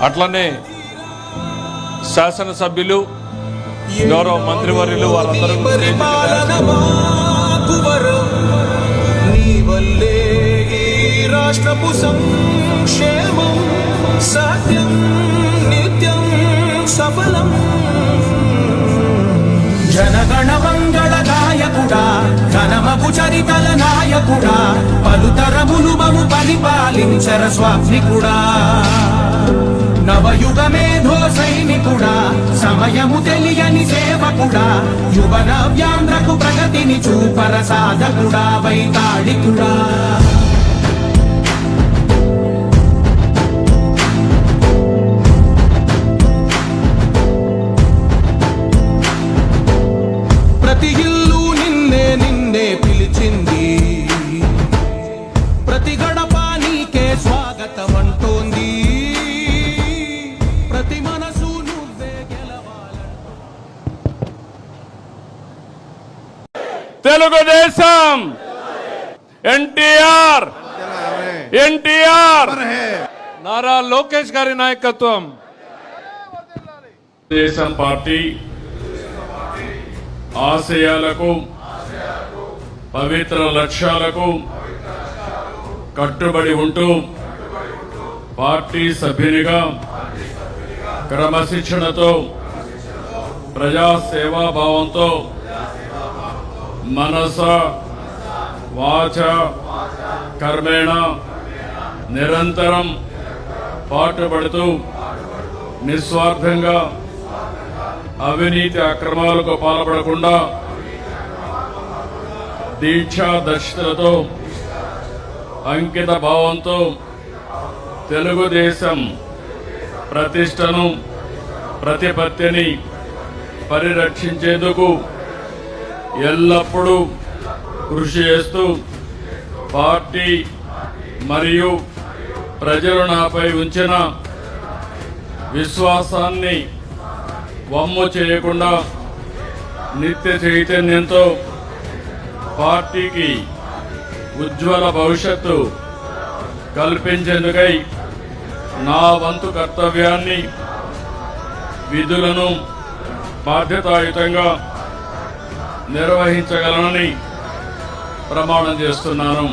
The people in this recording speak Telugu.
అట్లనే శాసనసభ్యులు గౌరవ మంత్రివర్యులు వారందరూ రాష్ట్రపు సంక్షేమం సత్యం నిత్యం సఫలం జనగణ మంగళ గాయకుడా ఘనమగు చరితల నాయకుడా పలుతరములు మము పరిపాలించర స్వామికుడా నవయుగ మేధో సైనికుడా సమయము తెలియని సేవకుడా యువ నవ్యాంధ్రకు ప్రగతిని చూపర సాధకుడా వైతాళికుడా ప్రతి ఇల్లు నిన్నే నిన్నే పిలిచింది ప్రతి గడప నీకే స్వాగతం అంటోంది ప్రతి మనసు నువ్వే గెలవాలంటూ తెలుగుదేశం ఎన్టీఆర్ నారా లోకేష్ గారి నాయకత్వం దేశం పార్టీ ఆశయాలకు పవిత్ర లక్ష్యాలకు కట్టుబడి ఉంటూ పార్టీ సభ్యునిగా క్రమశిక్షణతో ప్రజా సేవాభావంతో మనస వాచ కర్మేణ నిరంతరం పాటుపడుతూ నిస్వార్థంగా అవినీతి అక్రమాలకు పాల్పడకుండా దీక్షా దర్శనతో అంకిత భావంతో తెలుగుదేశం ప్రతిష్టను ప్రతిపత్తిని పరిరక్షించేందుకు ఎల్లప్పుడూ కృషి చేస్తూ పార్టీ మరియు ప్రజలు నాపై ఉంచిన విశ్వాసాన్ని వమ్ము చేయకుండా నిత్య చైతన్యంతో పార్టీకి ఉజ్వల భవిష్యత్తు కల్పించేందుకై నా వంతు కర్తవ్యాన్ని విధులను బాధ్యతాయుతంగా నిర్వహించగలనని ప్రమాణం చేస్తున్నాను.